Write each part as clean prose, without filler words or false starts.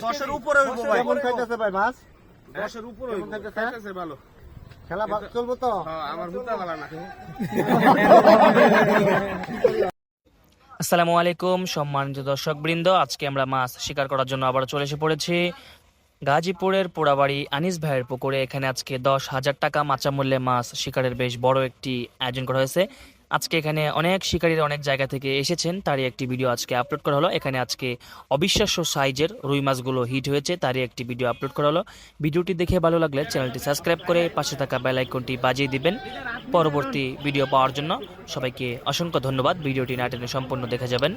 দশের উপরে খাইতেছে ভাই মাছ, 10-এর উপরে খাইতেছে ভালো। খেলা চলবো তো আমার হুতা ভালো না। আসসালামু আলাইকুম সম্মানিত দর্শকবৃন্দ, আজকে আমরা মাছ শিকার করার জন্য আবার চলে এসে পড়েছি গাজীপুরের পোড়াবাড়ি আনিস ভাইয়ের পুকুরে। এখানে আজকে 10,000 টাকা মাচা মূল্যে মাছ শিকারের বেশ বড় একটি আয়োজন করা হয়েছে। আজকে এখানে অনেক শিকারীরা অনেক জায়গা থেকে এসেছেন, তারই একটি ভিডিও আজকে আপলোড করা হলো। এখানে আজকে অবিশ্বাস্য সাইজের রুই মাছগুলো হিট হয়েছে, তারই একটি ভিডিও আপলোড করা হলো। ভিডিওটি দেখে ভালো লাগলে চ্যানেলটি সাবস্ক্রাইব করে পাশে থাকা বেল আইকনটি বাজিয়ে দিবেন পরবর্তী ভিডিও পাওয়ার জন্য। সবাইকে অসংখ্য ধন্যবাদ। ভিডিওটি না টেনে সম্পূর্ণ দেখে যাবেন।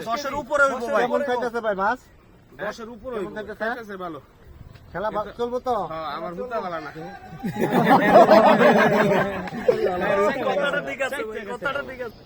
দশের উপরে খাইতেছে ভাই মাছ, 10-এর উপরে খাইতেছে ভালো। খেলা চলবো তো আমার হুতা ভালো না। কথাটা ঠিক আছে, কথাটা ঠিক আছে।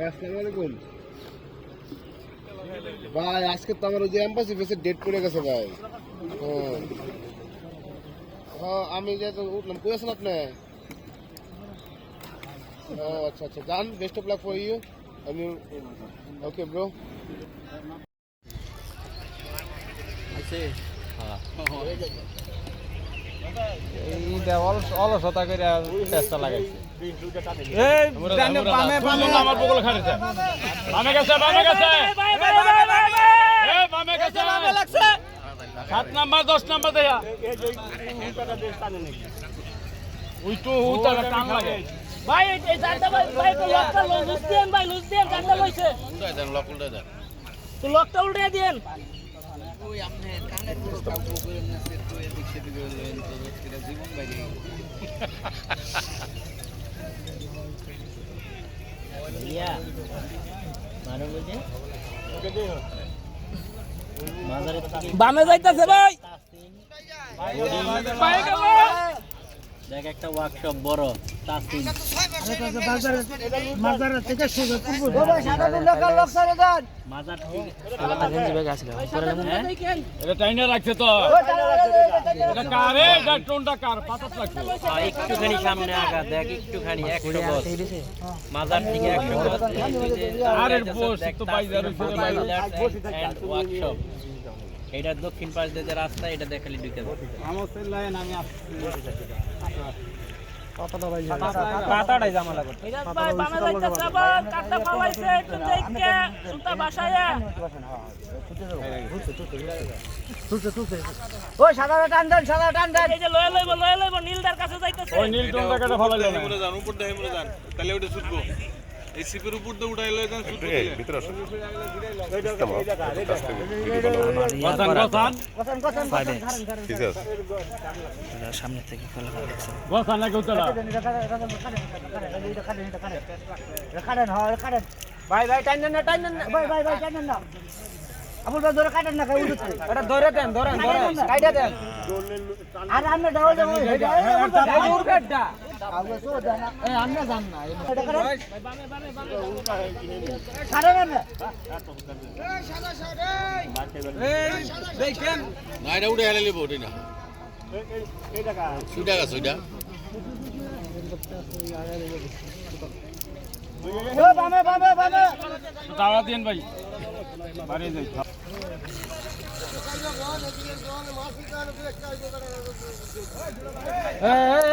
আসসালামু আলাইকুম ভাই, আজকে তো আমার ওই যে এম্বাসি ফেসে ডেট পড়ে গেছে ভাই। হ্যাঁ আমি যে উঠলাম, কই আছেন আপনি? ও আচ্ছা আচ্ছা, যান, best of luck for you. আমি ওকে ব্রো। অলসতা করে চেষ্টা লাগাইছে। সাত নাম্বার 10 নাম্বার দেয়া ভাই, এই জানটা ভাই ভাই তো লকটা লুজ দেন ভাই, লুজ দেন, জানটা লইছে উল্টাই দেন, লক উল্টাই দেন, তো লকটা উল্টাই দেন। ওই আপনি কানে কাউকে করে না সে তো এদিক সেদিক হলেন তো এটা জীবন বাইরে ইয়া মারো বলে ওকে দে মাজারে থেকে বামে যাইতাছে ভাই, ভাই দেখ একটা ওয়ার্কশপ বড় তাসিন মাজার থেকে শুরু করব। ও ভাই সাদা লোকাল লোক সারা দেন মাজার থেকে আগেন জিবে গেছিল এটা টাইনা রাখছে তো, এটা কারে এটা টোনটা কার পাতাত রাখছে একটুখানি সামনে আগা দেখ, একটুখানি 100 গজ মাজার থেকে 100 গজ আর এর পোস্ট তো বাইজার উপরে ওয়ার্কশপ। এটা দক্ষিণ পাশ দিয়ে রাস্তা, এটা দেখালি ঢুকে যাবে আমার লাইন। আমি পাতাটা ভাই পাতাটাই জামালা করতে এটা ভাই বামে যাইতেছে, আবার কাটটা ফালাইছে একটু দেখকে সুতা বাসায়া ওই সাদাটা টান দেন, সাদা টান দেন, এই যে লয়ে লইব নীলদার কাছে যাইতেছে। ওই নীল টোনটা কাটা ফালাইলো না, মনে যান উপর দেই, মনে যান তাহলে ওটা ছুটবো। এই সিপের উপর দিয়ে উঠাইলে দেন শুদ্ধ দিলে ভিতরে আসুন ঠিক আছে সামনে থেকে খোলা যাচ্ছে গোসান না কেউ চলা ভাই ভাই টাইনেন না ভাই ভাই ভাই টাইনেন না আপনি ধরে কাটেন না কাই উঠছে এটা ধরে দেন ধরেন কাইটা দেন আর আমরা দাও দাও হেডা দূর কাটটা আগে সো দেন এই আমরা জান না এটা করে বামে সাড়ে না এই সাদা সাদা এই দেখেন না এটা উঠে হেলে লিব ওটা না এই টাকা 2 টাকা 2 টাকা ও বামে বামে বামে তাওয়া দেন ভাই বাড়ি যাই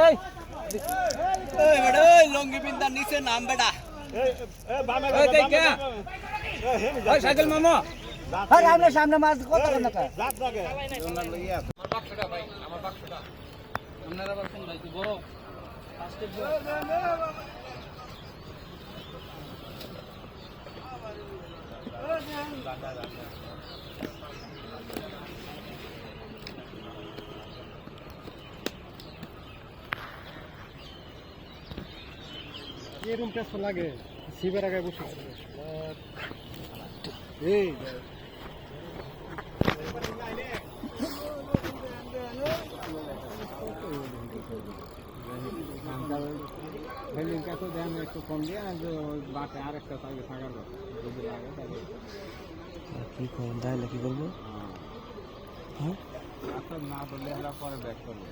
এই এই বেটা এই লঙ্গি পিন্দার নিচে নাম বেটা এই দেখে ওই সাইকেল মামা আরে আমরা সামনে মাছ কত করে না আপনারা আবার কোন ভাই বড় এই রুমটা তো লাগে শিবের আগে বসে এই বিল্ডিং কাছে দেন একটু কম দিয়ে বাটে আর একটা থাকবে থাকার যদি লাগে তাহলে কি করুন তাহলে কি করবো হ্যাঁ আচ্ছা না বললে আমরা পরে ব্যাক করবো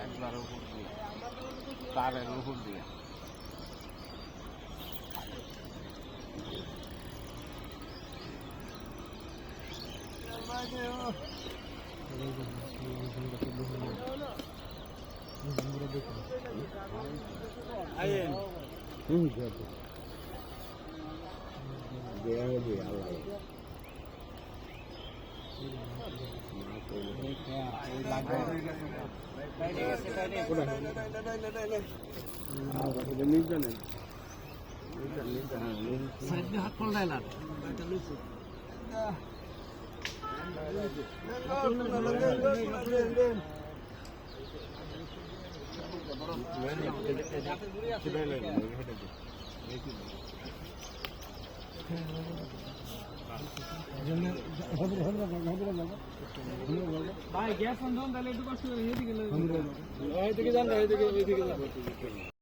একবার উপর দিয়ে তারের উপর দিয়ে হাত পড়ে না ভাই গ্যাস বন্ধ তাহলে একটু কষ্ট করে এইদিকে যান এইদিকে